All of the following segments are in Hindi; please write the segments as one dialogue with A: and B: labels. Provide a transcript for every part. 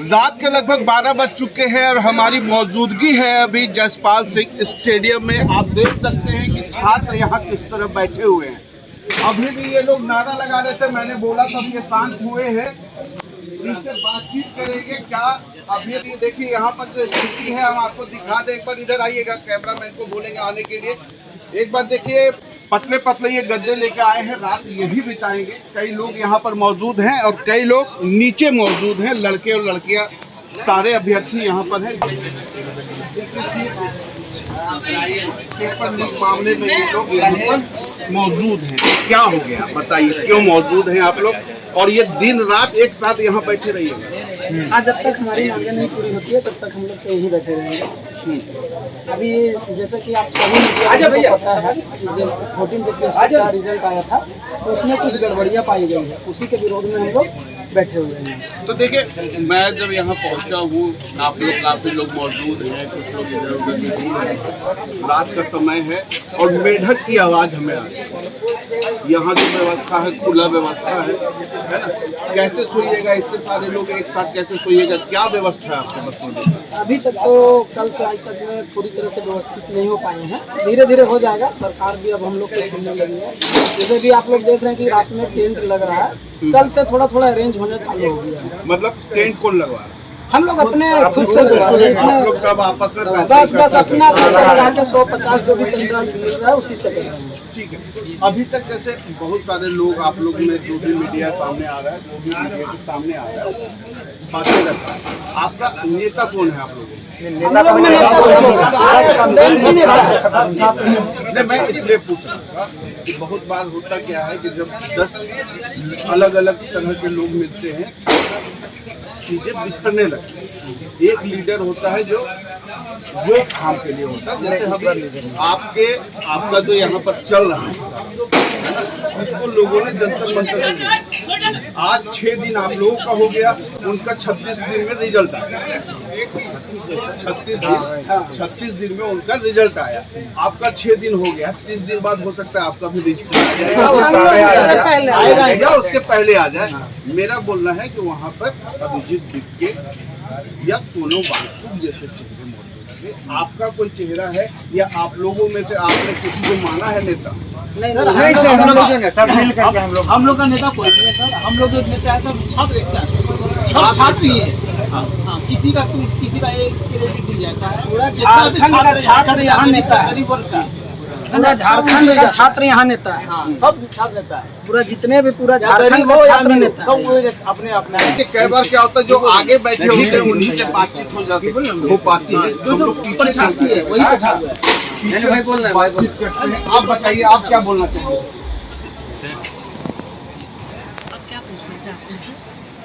A: रात के लगभग 12 बज चुके हैं और हमारी मौजूदगी है अभी जसपाल सिंह स्टेडियम में। आप देख सकते हैं कि छात्र यहाँ किस तरह बैठे हुए हैं। अभी भी ये लोग नारा लगा रहे थे, मैंने बोला सब ये शांत हुए हैं, इनसे बातचीत करेंगे क्या। अभी ये देखिए यहाँ पर जो स्थिति है हम आपको दिखा दें। एक बार इधर आइएगा, कैमरामैन को बोलेंगे आने के लिए। एक बार देखिए, पतले पतले ये गद्दे लेके आए हैं, रात यही बिताएंगे। कई लोग यहाँ पर मौजूद हैं और कई लोग नीचे मौजूद हैं, लड़के और लड़कियाँ सारे अभ्यर्थी यहाँ पर हैं। पेपर लीक मामले में ये लोग यहाँ पर मौजूद हैं। क्या हो गया बताइए, क्यों मौजूद हैं आप लोग और ये दिन रात एक साथ यहाँ बैठे रहिएगा?
B: आज जब तक हमारी मांगे नहीं पूरी होती है तब तक हम लोग तो यहीं बैठे रहेंगे। अभी जैसे कि आप सभी को पता है कि जब 14 जेपीएससी का रिजल्ट आया था तो उसमें कुछ गड़बड़ियाँ पाई गई है, उसी के विरोध में हम लोग बैठे हुए हैं।
A: तो देखिए, मैं जब यहाँ पहुँचा हूँ, आप लोग काफ़ी लोग मौजूद हैं, कुछ लोग इधर उधर भी हैं। रात का समय है और मेढक की आवाज़ हमें आ रही है। यहाँ जो व्यवस्था है, खुला व्यवस्था है ना। कैसे सोइएगा, इतने सारे लोग एक साथ कैसे सोइएगा, क्या व्यवस्था है आपके पास सोने की?
B: अभी तक तो कल से आज तक में पूरी तरह से व्यवस्थित नहीं हो पाए हैं, धीरे धीरे हो जाएगा। सरकार भी अब हम लोग को सुनने लगी है। जैसे भी आप लोग देख रहे हैं कि रात में टेंट लग रहा है, कल से थोड़ा थोड़ा अरेंज होना चालू हो गया है।
A: मतलब टेंट कौन लगवा रहा है?
B: हम लोग अपने खुद से
A: आप लोग सब आपस में
B: बस अपना 150 जो भी चंदा मिल रहा है उसी से कर रहे हैं।
A: ठीक है। अभी तक जैसे बहुत सारे लोग, आप लोग में जो भी मीडिया सामने आ रहा है, वो भी मीडिया के सामने आ रहा है, बातें करता है। आपका नेता कौन है आप लोगों में? मैं इसलिए पूछ रहा हूँ कि बहुत बार होता क्या है कि जब 10 अलग अलग तरह के लोग मिलते हैं, चीजें बिखरने लगती हैं। एक लीडर होता है जो रोकथाम के लिए होता है। जैसे हम आपका जो यहाँ पर चल रहा है, इसको लोगों ने जंतर मंतर से जोड़ा। आज 6 दिन आप लोगों का हो गया, उनका 36 दिन में रिजल्ट आया। 36 दिन में उनका रिजल्ट आया। आपका 6 दिन हो गया, 30 दिन बाद हो सकता है आपका भी रिजल्ट आ जाए या उसके पहले आ जाए। मेरा बोलना है कि वहाँ पर अभिजीत बिक्के या सोनम वांगचुक जैसे चेहरे मौजूद है। आपका कोई चेहरा है या आप लोगों में से आपने किसी को माना है नेता?
B: नहीं सर, हम लोग का नेता कोई नहीं है सर। हम लोग जो नेता है सब छात्र ही है। किसी का एक क्रेडिट नहीं जाता है। पूरा झारखंड का छात्र यहाँ नेता है, पूरा झारखंड का छात्र यहाँ नेता है। सब छात्र नेता है, पूरा जितने भी पूरा झारखंड का छात्र नेता है। अपने अपने
A: कई बार क्या होता है, जो आगे बैठे होते हैं उन्हीं से बातचीत हो पाती है, जो लोग पीछे चलते हैं
B: वही बैठा हुआ है।
A: बातचीत करते हैं। आप बताइए, आप क्या बोलना चाहिए?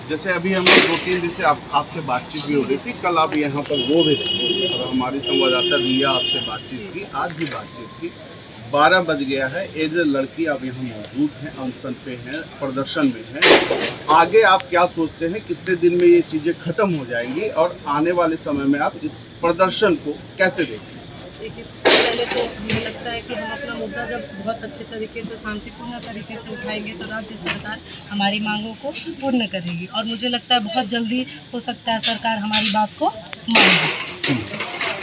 A: जैसे अभी हम लोग 2-3 दिन से आपसे बातचीत भी हो रही थी, कल आप यहाँ पर वो भी थे और हमारी संवाददाता रिया आपसे बातचीत की, आज भी बातचीत की। 12 बज गया है, एज ए लड़की आप यहाँ मौजूद हैं, अनशन पे हैं, प्रदर्शन में हैं। आगे आप क्या सोचते हैं, कितने दिन में ये चीज़ें खत्म हो जाएंगी और आने वाले समय में आप इस प्रदर्शन को कैसे देखें?
C: देखिए, सबसे पहले तो मुझे लगता है कि हम अपना मुद्दा जब बहुत अच्छे तरीके से, शांतिपूर्ण तरीके से उठाएंगे तो राज्य सरकार हमारी मांगों को पूर्ण करेगी और मुझे लगता है बहुत जल्दी हो सकता है सरकार हमारी बात को मान ले।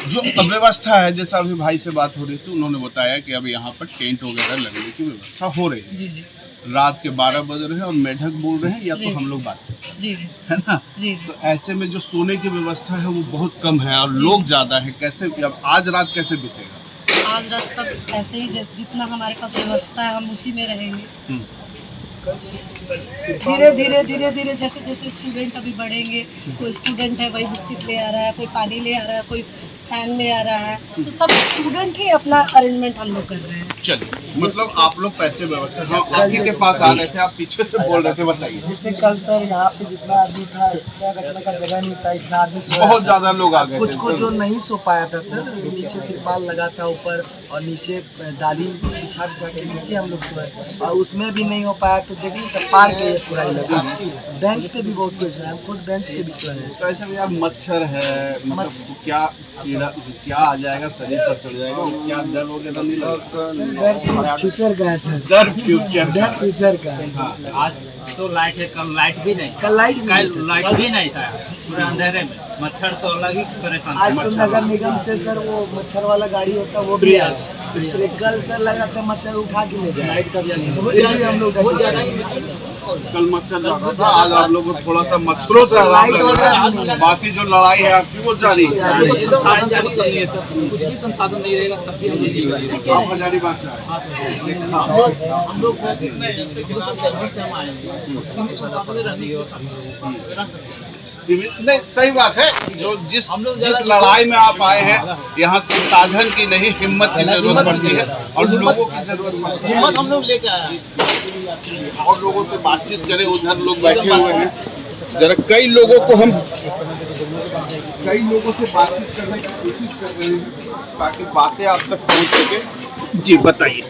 A: जो व्यवस्था है, जैसा अभी भाई से बात हो रही थी, उन्होंने बताया कि अब यहाँ पर टेंट वगैरह लगने की व्यवस्था हो रही है।
C: जी जी।
A: रात के 12 बज रहे हैं और मेढक बोल रहे हैं या तो हम लोग बातचीत
C: जी जी,
A: है ना।
C: जी जी।
A: तो ऐसे में जो सोने की व्यवस्था है वो बहुत कम है और लोग ज़्यादा है। कैसे, अब आज रात कैसे बीतेगा?
C: आज रात सब ऐसे ही जितना हमारे पास व्यवस्था है हम उसी में रहेंगे। धीरे धीरे जैसे स्टूडेंट अभी बढ़ेंगे, कोई स्टूडेंट है वही बिस्किट ले आ रहा है, कोई पानी ले आ रहा है, कोई फैन ले आ रहा है, तो सब स्टूडेंट ही अपना अरेंजमेंट हम लोग कर रहे हैं।
A: चलिए, मतलब आप लोग पैसे व्यवस्था, हाँ आप ही के पास आ रहे थे, आप पीछे से बोल रहे थे, बताइए।
B: जैसे कल सर यहाँ पे जितना आदमी था, इतना रखने का जगह नहीं था, इतना आदमी
A: बहुत ज्यादा लोग आ गए
B: कुछ
A: थे।
B: को जो नहीं सो पाया था सर, नीचे तिरपाल लगा था ऊपर और नीचे डाली बिछा के नीचे हम लोग सोए और उसमें भी नहीं हो पाया तो देखिए सब पार के पूरा इलाका। बेंच पे भी बहुत कुछ है, हम खुद बेंच पे भी सोए हैं।
A: तो ऐसे में यार मच्छर है, मतलब क्या कीड़ा क्या आ जाएगा, शरीर पर चढ़ जाएगा, क्या डर वगैरह नहीं लगता?
B: फ्यूचर का है सर,
A: डर फ्यूचर का।
B: फ्यूचर का।
D: आज तो लाइट है, कल लाइट भी नहीं,
B: कल लाइट
D: भी नहीं था, पूरे अंधेरे में। मच्छर तो अलग ही परेशान।
B: आज तो नगर निगम से सर वो मच्छर वाला गाड़ी होता है वो भी आया। स्प्रे कल सर लगाते हैं मच्छर उठा के ले जाए। लाइट का भी हम लोग
A: कल मच्छर ज्यादा था, आज आप लोगों को थोड़ा सा मच्छरों से आराम लग रहा है। बाकी जो लड़ाई है आपकी वो जारी है।
D: कुछ भी संसाधन नहीं रहेगा तब भी हम नहीं जीवेंगे।
A: आप हजारीबाग से आए?
D: हम लोग
A: नहीं, सही बात है। जो जिस लड़ाई में आप आए हैं, यहाँ संसाधन की नहीं हिम्मत की जरूरत पड़ती है और लोगों की जरूरत पड़ती है।
B: हिम्मत हम लोग लेके आए
A: और लोगों से बातचीत करें, उधर लोग बैठे हुए हैं। जरा कई लोगों से बातचीत करने की कोशिश कर रहे हैं ताकि बातें आप तक पहुँच सके। जी बताइए।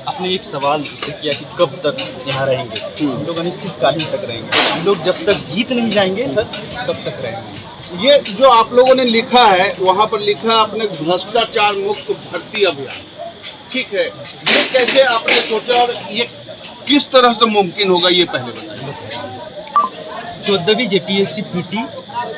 E: आपने एक सवाल उससे किया कि कब तक यहाँ रहेंगे। हम लोग अनिश्चितकालीन तक रहेंगे। हम लोग जब तक जीत नहीं जाएंगे सर तब तक रहेंगे।
A: ये जो आप लोगों ने लिखा है, वहाँ पर लिखा है आपने भ्रष्टाचार मुक्त भर्ती अभियान, ठीक है। ये कैसे आपने सोचा और ये किस तरह से मुमकिन होगा, ये पहले बताइए।
E: 14वीं JPSC PT,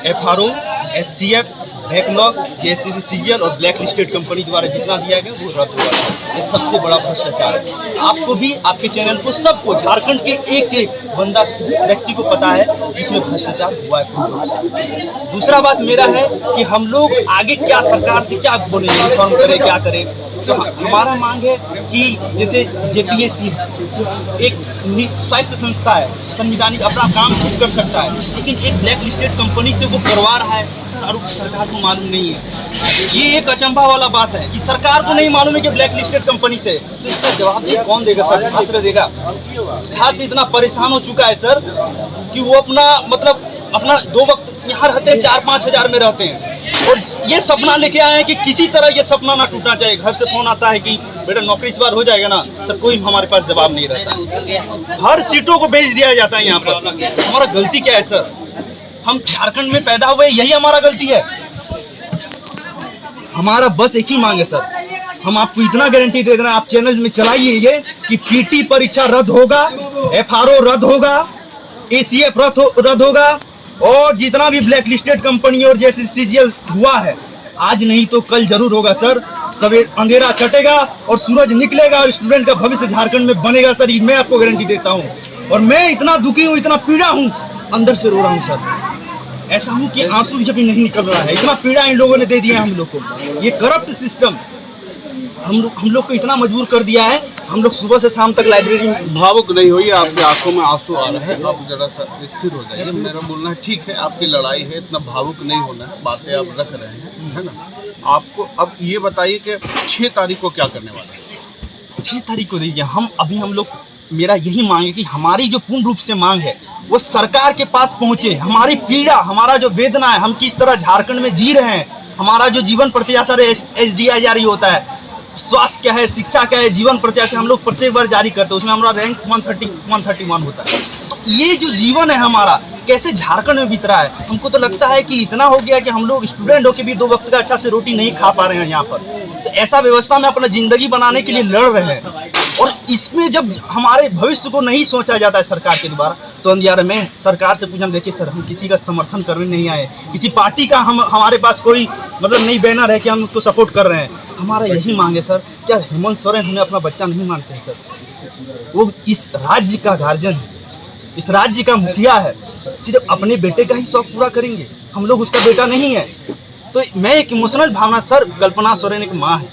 E: FRO, SCF, backlog, JSC CGL और ब्लैक लिस्टेड कंपनी द्वारा जितना दिया गया वो रद्द हुआ। ये सबसे बड़ा भ्रष्टाचार है। आपको भी, आपके चैनल को, सबको, झारखंड के एक एक बंदा व्यक्ति को पता है कि इसमें भ्रष्टाचार हुआ है पूर्ण रूप से। दूसरा बात मेरा है कि हम लोग आगे क्या सरकार से क्या बोलें, रिफॉर्म करें, क्या करें। तो हमारा मांग है कि जैसे जेपीएससी एक स्वायत्त संस्था है, संविधानिक अपना काम खुद कर सकता है, लेकिन एक ब्लैक लिस्टेड कंपनी से वो करवा रहा है सर, और सरकार को मालूम नहीं है। ये एक अचंभा वाला बात है कि सरकार को नहीं मालूम है कि ब्लैक लिस्टेड कंपनी से, तो इसका जवाब कौन देगा सर? छात्र देगा। छात्र इतना परेशान हो चुका है सर कि वो अपना 2 वक्त यहाँ रहते हैं, 4-5 हज़ार में रहते हैं और ये सपना लेके आए हैं कि किसी तरह ये सपना ना टूटना चाहिए। घर से फोन आता है कि बेटा नौकरी इस बार हो जाएगा ना सर, कोई हमारे पास जवाब नहीं रहता। हर सीटों को बेच दिया जाता है यहाँ पर। हमारा गलती क्या है सर? हम झारखंड में पैदा हुए, यही हमारा गलती है। हमारा बस एक ही मांग है सर, हम आपको इतना गारंटी दे रहे हैं, आप चैनल में चलाइए ये कि पीटी परीक्षा रद्द होगा, एफआरओ रद्द होगा, एसीएफ रद्द होगा और जितना भी ब्लैक लिस्टेड कंपनी और जैसे सीजीएल हुआ है, आज नहीं तो कल जरूर होगा सर। सवेर अंधेरा छटेगा और सूरज निकलेगा और स्टूडेंट का भविष्य झारखंड में बनेगा सर, मैं आपको गारंटी देता हूँ। और मैं इतना दुखी हूँ, इतना पीड़ा हूँ, अंदर से रो रहा हूँ सर। ऐसा हूँ कि आंसू भी जब नहीं निकल रहा है, इतना पीड़ा इन लोगों ने दे दिया हम लोग को। ये करप्ट सिस्टम हम लोग को इतना मजबूर कर दिया है। हम लोग सुबह से शाम तक लाइब्रेरी में।
A: भावुक नहीं होइए, आपकी आंखों में आंसू आ रहे हैं, आप जरा सा स्थिर हो जाइए। मेरा बोलना है ठीक है, आपकी लड़ाई है, इतना भावुक नहीं होना है, बातें आप रख रहे हैं, है ना। आपको अब ये बताइए कि 6 तारीख को क्या करने वाले हैं?
E: 6 तारीख को देखिए, हम लोग, मेरा यही मांग है कि हमारी जो पूर्ण रूप से मांग है वो सरकार के पास पहुंचे। हमारी पीड़ा, हमारा जो वेदना है, हम किस तरह झारखंड में जी रहे हैं, हमारा जो जीवन प्रत्याशा SDI जारी होता है, स्वास्थ्य क्या है, शिक्षा क्या है, जीवन प्रत्याशा हम लोग प्रत्येक बार जारी करते हैं, उसमें हमारा रैंक 131 होता है। तो ये जो जीवन है हमारा, कैसे झारखंड में बीत रहा है, हमको तो लगता है कि इतना हो गया कि हम लोग स्टूडेंट होकर भी 2 वक्त का अच्छा से रोटी नहीं खा पा रहे हैं यहाँ पर। तो ऐसा व्यवस्था में अपना जिंदगी बनाने के लिए लड़ रहे हैं और इसमें जब हमारे भविष्य को नहीं सोचा जाता है सरकार के द्वारा, तो अंधियारे में सरकार से पूछना, देखिए सर, हम किसी का समर्थन करने नहीं आए, किसी पार्टी का हमारे पास कोई नहीं बैनर है कि हम उसको सपोर्ट कर रहे हैं। हमारा यही मांग है सर, क्या हेमंत सोरेन हमें अपना बच्चा नहीं मानते हैं सर? वो इस राज्य का गार्जियन है, इस राज्य का मुखिया है, सिर्फ अपने बेटे का ही शौक पूरा करेंगे, हम लोग उसका बेटा नहीं है। तो मैं एक इमोशनल भावना सर, कल्पना सोरेन एक माँ है,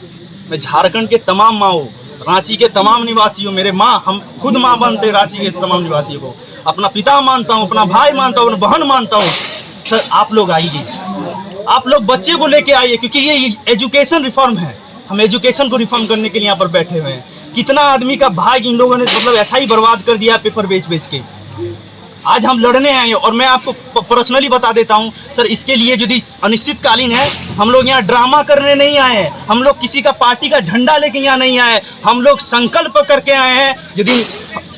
E: मैं झारखंड के तमाम माँओं, रांची के तमाम निवासियों, मेरे माँ, हम खुद माँ मानते हैं रांची के तमाम निवासियों को, अपना पिता मानता हूँ, अपना भाई मानता हूँ, अपना बहन मानता हूँ। सर आप लोग आइए, आप लोग बच्चे को लेके आइए, क्योंकि ये एजुकेशन रिफॉर्म है। हम एजुकेशन को रिफॉर्म करने के लिए यहाँ पर बैठे हुए हैं। कितना आदमी का भाग्य इन लोगों ने ऐसा ही बर्बाद कर दिया पेपर बेच के। आज हम लड़ने आए हैं और मैं आपको पर्सनली बता देता हूं सर, इसके लिए यदि अनिश्चितकालीन है, हम लोग यहाँ ड्रामा करने नहीं आए हैं, हम लोग किसी का पार्टी का झंडा लेके यहाँ नहीं आए, हम लोग संकल्प करके आए हैं। यदि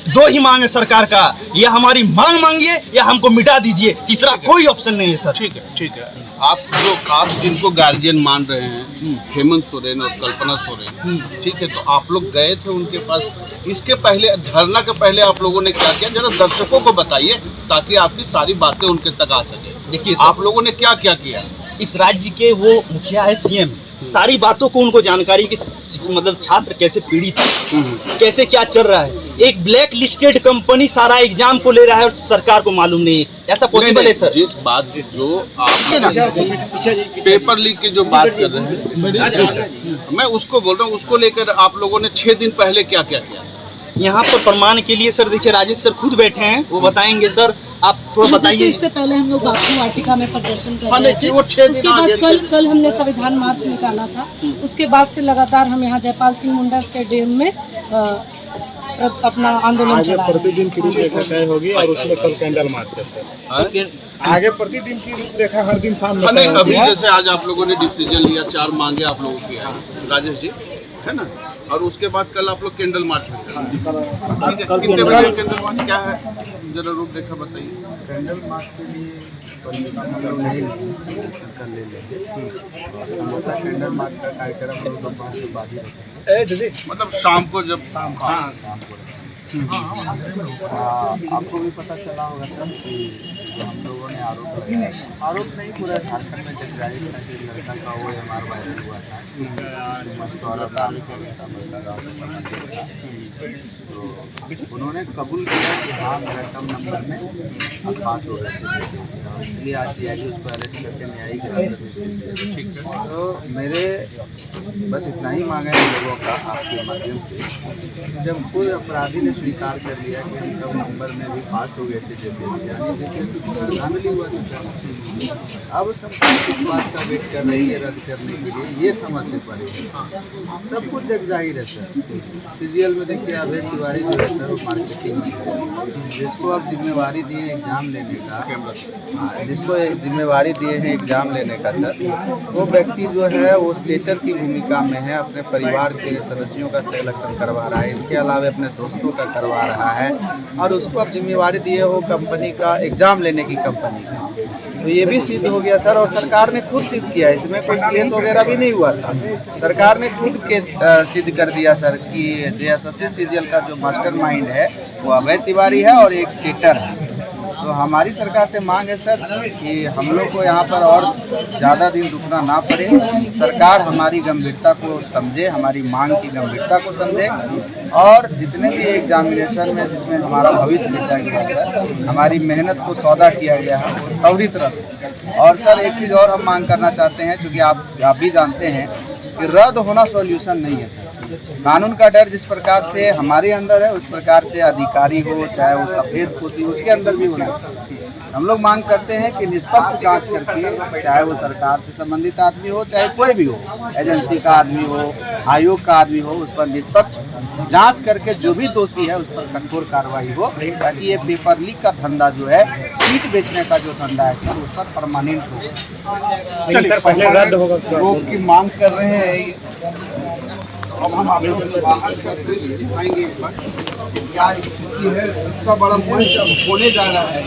E: दो ही मांग है सरकार का, या हमारी मांग मांगिए या हमको मिटा दीजिए, तीसरा कोई ऑप्शन नहीं है सर।
A: ठीक है, ठीक है। आप जिनको गार्जियन मान रहे हैं, हेमंत सोरेन और कल्पना सोरेन, ठीक है, तो आप लोग गए थे उनके पास, इसके पहले धरना के पहले आप लोगों ने क्या किया, जरा दर्शकों को बताइए ताकि आपकी सारी बातें उनके तक आ सके।
E: देखिए
A: आप लोगों ने क्या क्या किया?
E: इस राज्य के वो मुखिया है, सीएम, सारी बातों को उनको जानकारी कि मतलब छात्र कैसे पीड़ित है, कैसे क्या चल रहा है। एक ब्लैक लिस्टेड कंपनी सारा एग्जाम को ले रहा है और सरकार को मालूम नहीं है, ऐसा पॉसिबल है सर?
A: जिस बात जो आप पेपर लीक की जो बात कर रहे हैं, मैं उसको बोल रहा हूँ, उसको लेकर आप लोगों ने 6 दिन पहले क्या क्या किया?
E: यहाँ पर प्रमाण के लिए सर देखिए राजेश सर खुद बैठे हैं, वो बताएंगे सर, आप थोड़ा बताइए।
C: इससे पहले हम लोग बापू वाटिका में प्रदर्शन कर
A: हाँ,
C: रहे थे,
A: वो 6 दिन
C: उसके बाद कल हमने संविधान मार्च निकाला था, उसके बाद से लगातार हम यहाँ जयपाल सिंह मुंडा स्टेडियम में अपना आंदोलन चला रहे हैं।
F: प्रतिदिन की रूपरेखा तय होगी और उसमें कल कैंडल मार्च है सर। आगे प्रतिदिन की रूपरेखा हर दिन शाम में
A: अभी जैसे आज आप लोगों ने डिसीजन लिया, 4 मांगे आप लोगों की है राजेश जी, है ना, और उसके बाद कल आप लोग कैंडल मार्च में कितने बजे कैंडल मार्च क्या है, जरा रूपरेखा बताइए।
F: कैंडल मार्च के लिए कैंडल मार्च का कार्यक्रम
A: मतलब शाम को जब
F: आपको भी पता चला होगा सर कि जो हम लोगों ने आरोप नहीं, पूरा झारखंड में जब जाहिर था कि लड़का का OMR वायरल हुआ था, तो उन्होंने कबूल किया कि हाँ मेरा कम नंबर में पास हो गया, इसलिए आज DIG उसको अरेस्ट करके न्यायिक हिरासत। ठीक है, तो मेरे बस इतना ही मांगा है लोगों का आपके माध्यम से, जब कोई अपराधी ने स्वीकार कर लिया कि हम कम नंबर में भी पास हो गए थे JPSC, यानी JPSC को श्रद्धांजलि हुआ था। अब सरकार किस बात का वेट कर रही है रद्द करने के लिए, ये समझ से परे सब कुछ जग जाहिर है सर। CGL में देखिए अभय तिवारी जो है सर, वो मार्केटिंग, जिसको आप जिम्मेवारी दिए एग्जाम लेने का, जिसको जिम्मेवारी दिए हैं एग्जाम लेने का सर, वो व्यक्ति जो है वो सेटर की भूमिका में है, अपने परिवार के सदस्यों का सिलेक्शन करवा रहा है, इसके अलावा अपने दोस्तों का करवा रहा है, और उसको आप जिम्मेवारी दिए हो कंपनी का एग्जाम लेने की, कंपनी का, तो ये भी सिद्ध हो गया सर। और सरकार ने खुद सिद्ध किया, इसमें कोई केस वगैरह भी नहीं हुआ था, सरकार ने खुद केस सिद्ध कर दिया सर कि JSSC CGL का जो मास्टरमाइंड है वो अभय तिवारी है और एक सेटर है। तो हमारी सरकार से मांग है सर कि हम लोग को यहाँ पर और ज़्यादा दिन रुकना ना पड़े, सरकार हमारी गंभीरता को समझे, हमारी मांग की गंभीरता को समझे, और जितने भी एग्जामिनेशन में जिसमें हमारा भविष्य बेचा गया है, हमारी मेहनत को सौदा किया गया है, वो त्वरित रद्द। और सर एक चीज़ और हम मांग करना चाहते हैं, चूँकि आप भी जानते हैं कि रद्द होना सॉल्यूशन नहीं है सर। कानून का डर जिस प्रकार से हमारे अंदर है, उस प्रकार से अधिकारी हो, चाहे वो सफेद पोशी, उसके अंदर भी होना चाहिए। हम लोग मांग करते हैं कि निष्पक्ष जांच करके, चाहे वो सरकार से संबंधित आदमी हो, चाहे कोई भी हो, एजेंसी का आदमी हो, आयोग का आदमी हो, उस पर निष्पक्ष जांच करके जो भी दोषी है उस पर कठोर कार्रवाई हो, ताकि ये पेपर लीक का धंधा जो है, सीट बेचने का जो धंधा है सर, उस पर परमानेंट हो।
A: चलिए, पहले रद्द होगा, लोग की मांग कर रहे हैं। अब हम आप लोगों को बाहर का दृश्य दिखाएंगे एक बार, क्या स्थिति है, इतना बड़ा मंच अब होने जा रहा है।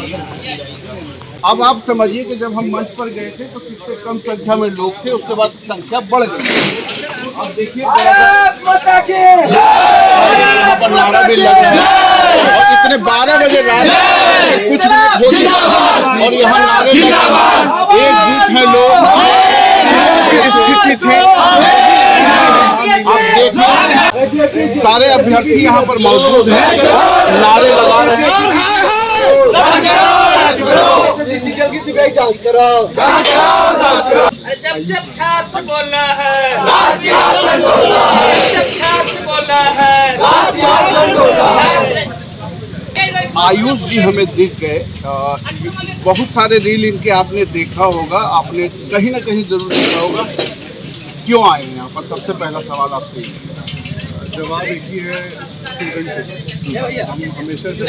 A: अब आप समझिए कि जब हम मंच पर गए थे तो कितने कम संख्या में लोग थे, उसके बाद संख्या बढ़ गई। अब देखिए नारा भी लग रहा है, और इतने 12 बजे रात कुछ मिनट हो चुके और यहाँ नारे लग रहे हैं, एकजुट है लोग, स्थिति थी। आप देखिए सारे अभ्यर्थी यहाँ पर मौजूद हैं, नारे लगा रहे हैं।
B: जब छात्र बोलना है, जब छात्र बोलना है,
A: आयुष जी हमें दिख गए, बहुत सारे रील इनके आपने देखा होगा, आपने कहीं ना कहीं जरूर देखा होगा। क्यों आए हैं यहाँ पर? सबसे पहला सवाल आपसे ही है।
F: जवाब एक ही है, हम हमेशा से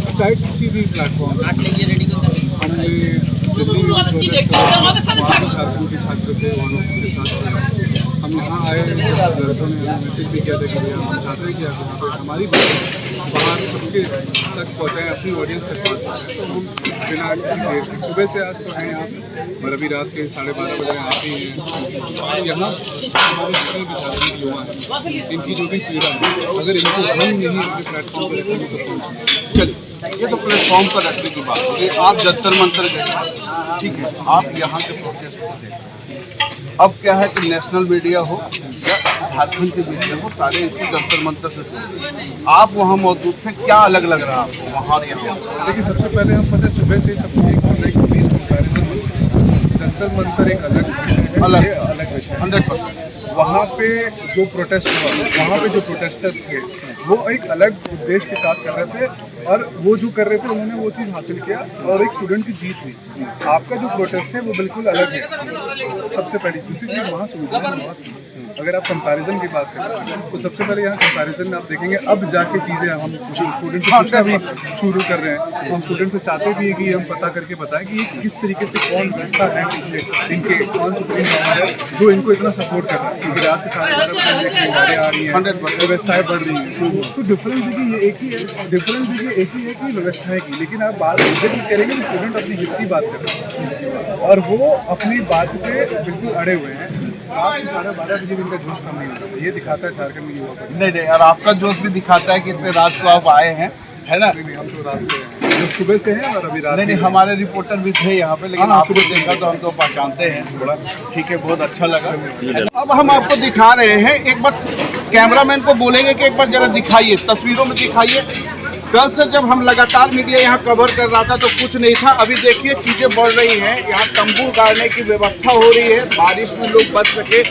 F: चाहे किसी भी प्लेटफॉर्म
G: हमने दिल्ली में झारखंड के छात्र थे वहाँ के साथ हम यहाँ आए, लड़कों ने मैसेज भी किया था कि भैया हम चाहते हैं कि आप यहाँ पर हमारी बात बाहर सबके तक पहुँचाएँ, अपनी ऑडियंस तक पहुँचाएँ। तो हम बिना किसी सुबह से आज तो हैं यहाँ पर, अभी रात के 12:30 बजे आते हैं। यहाँ हमारे जितने भी छात्र युवा हैं, इनकी जो भी पीड़ा है, अगर इनको हम नहीं इनके प्लेटफॉर्म पर रखेंगे तो कौन चलिए।
A: ये तो प्लेटफॉर्म पर रखने की बात है। आप जंतर मंतर गए, ठीक है, आप यहाँ के प्रोटेस्ट को देखें। अब क्या है कि नेशनल मीडिया हो या झारखंड की मीडिया हो, सारे इसको जंतर मंतर से सुन। आप वहाँ मौजूद थे, क्या अलग लग रहा आपको वहाँ?
G: देखिए, सबसे पहले हम पता है सुबह से सब एक पुलिस कंपैरिजन, जंतर मंतर एक अलग विषय है, अलग विषय
A: 100%।
G: वहाँ पे जो प्रोटेस्ट हुआ, वहाँ पे जो प्रोटेस्टर्स थे वो एक अलग उद्देश्य के साथ कर रहे थे, और वो जो कर रहे थे उन्होंने वो चीज़ हासिल किया और एक स्टूडेंट की जीत हुई। आपका जो प्रोटेस्ट है वो बिल्कुल अलग है। सबसे पहली दूसरी चीज़, वहाँ सुविधा, अगर आप कंपैरिजन की बात करें तो सबसे पहले यहाँ कंपैरिजन में आप देखेंगे अब जाके चीज़ें हम स्टूडेंट से पूछना भी शुरू कर रहे हैं। हम स्टूडेंट से चाहते भी है कि हम पता करके बताएं कि किस तरीके से कौन व्यवस्था है पीछे इनके, कौन सुप्रीम पावर है जो इनको इतना सपोर्ट कर रहा है, क्योंकि रात के 12:30 बजे आ रही हैं, व्यवस्थाएं बढ़ रही हैं। तो डिफरेंस देखिए ये एक ही है, डिफरेंस देखिए एक ही है कि व्यवस्थाएं की, लेकिन आप बात करेंगे तो स्टूडेंट अपनी हित की बात कर रहे हैं और वो अपनी बात पे बिल्कुल अड़े हुए हैं। रात के 12:30 बजे इनका जोश कम नहीं होता, ये दिखाता है झारखंड में युवा को।
A: नहीं, और आपका जोश भी दिखाता है कि इतने रात को आप आए हैं, है ना?
G: नहीं, हम तो रात से हैं, सुबह से हैं और अभी रात।
A: नहीं, हमारे रिपोर्टर भी थे यहाँ पे, लेकिन आपको देखा तो हम तो पहचानते हैं थोड़ा। ठीक है, बहुत अच्छा लगा। अब हम आपको दिखा रहे हैं, एक बार कैमरामैन को बोलेंगे कि एक बार जरा दिखाइए, तस्वीरों में दिखाइए। कल से जब हम लगातार मीडिया यहाँ कवर कर रहा था तो कुछ नहीं था, अभी देखिए चीज़ें बढ़ रही हैं। यहाँ तंबू गाड़ने की व्यवस्था हो रही है, बारिश में लोग बच सके,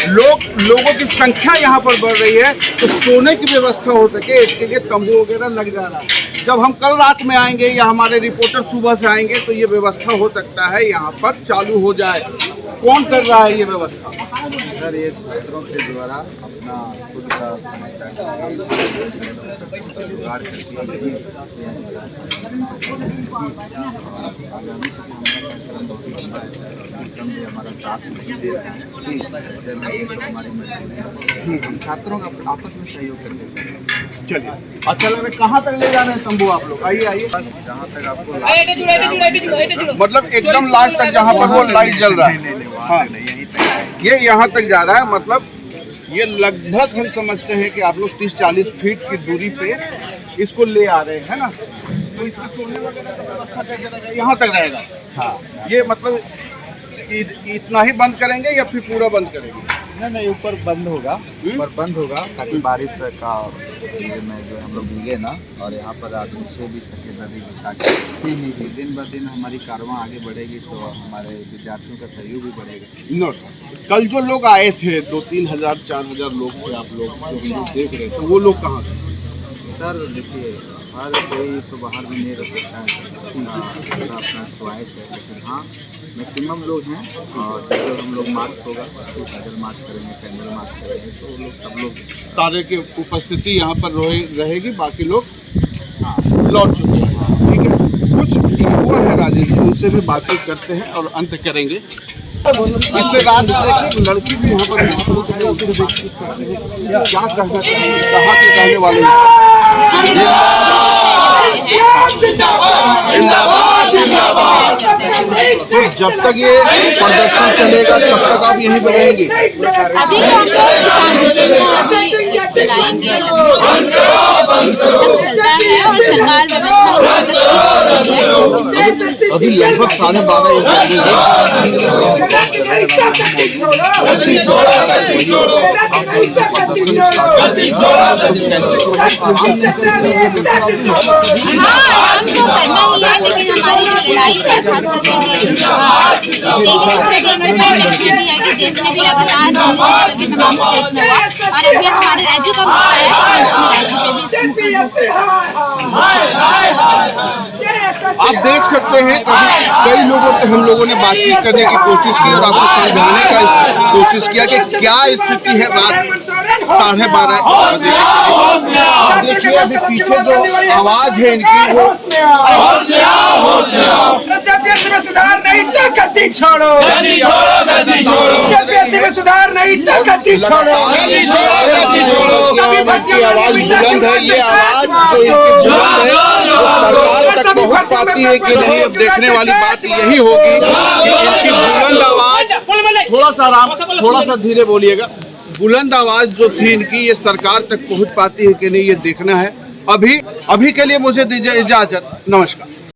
A: लोगों की संख्या यहाँ पर बढ़ रही है, तो सोने की व्यवस्था हो सके इसके लिए तंबू वगैरह लग जा रहा है। जब हम कल रात में आएंगे या हमारे रिपोर्टर सुबह से आएंगे तो ये व्यवस्था हो सकता है यहाँ पर चालू हो जाए। कौन कर रहा है ये व्यवस्था?
F: सर, ये छात्रों के द्वारा अपना खुद का जुगाड़ करके आगामी हमारा साथ नहीं दे रहे हैं, हमारी मजबूरी, छात्रों का आपस में सहयोग करते हैं।
A: चलिए, अच्छा लग रहा है। कहाँ तक ले जा रहे हैं तंबू आप लोग? आइए आइए,
F: जहाँ तक आपको
A: मतलब एकदम लास्ट तक जहाँ पर वो लाइट जल रहा है। हाँ, ये यहाँ तक जा रहा है, मतलब ये लगभग हम समझते हैं कि आप लोग 30-40 फीट की दूरी पे इसको ले आ रहे हैं, है ना? तो इसमें सोने वगैरह की व्यवस्था कैसे रहेगा? यहाँ तक रहेगा। हाँ, ये मतलब इतना ही बंद करेंगे या फिर पूरा बंद करेंगे?
F: नहीं, ऊपर बंद होगा, ऊपर बंद होगा ताकि बारिश का में जो हम लोग भीगे ना, और यहाँ पर आदमी सो भी सके नदी बिछा के। दिन ब दिन हमारी कारवां आगे बढ़ेगी तो हमारे विद्यार्थियों का सहयोग भी बढ़ेगा।
A: नोट, कल जो लोग आए थे 2-3 हज़ार 4 हज़ार लोग थे, आप लोग जो हम लोग देख रहे थे, वो लोग कहाँ थे?
F: सर देखिए, हर कोई तो बाहर भी नहीं रह सकता है, अपना चॉइस है, लेकिन हाँ मैक्सिमम लोग हैं। और जब हम लोग मार्च होगा तो पैदल मार्च करेंगे, कैंडल मार्च करेंगे, तो लोग सब लोग
A: सारे की उपस्थिति यहाँ पर रहेगी, बाकी लोग लौट चुके हैं। ठीक है, कुछ युवा है राजेश जी, उनसे भी बातचीत करते हैं और अंत करेंगे। इतने रात में देखिए लड़की भी यहाँ पर क्या कहना चाहिए, कहाँ के कहने वाले तो जब तक ये प्रदर्शन चलेगा तब तक आप यहीं पर रहेंगे?
H: अभी तो हम लोग चलाएंगे, चलता है और सरकार व्यवस्था
A: अभी लगभग
H: 12:30 लेकिन हमारी लड़ाई है छात्रों के लिए, देश में भी लगातार तमाम स्टेट में हुआ, और अभी हमारे राज्य का मुद्दा है, राज्य पे
A: आप देख सकते हैं कई लोगों से हम लोगों ने बातचीत करने की कोशिश की और आपको समझाने का कोशिश किया कि क्या स्थिति है रात 12:30 देखिए अभी पीछे जो आवाज है इनकी वो
I: जेपीएससी में सुधार नहीं तो गद्दी छोड़ो, गद्दी छोड़ो, गद्दी छोड़ो। जेपीएससी में सुधार नहीं तो गद्दी छोड़ो, गद्दी छोड़ो, गद्दी छोड़ो।
A: इनकी आवाज बुलंद है, ये आवाज जो इनकी बुलंद है वो सरकार तक पहुंच पाती है कि नहीं। अब देखने वाली बात यही होगी कि इनकी बुलंद आवाज, थोड़ा सा आराम, थोड़ा सा धीरे बोलिएगा, बुलंद आवाज जो थी इनकी ये सरकार तक पहुंच पाती है कि नहीं, ये देखना है। अभी के लिए मुझे दीजिए इजाजत, नमस्कार।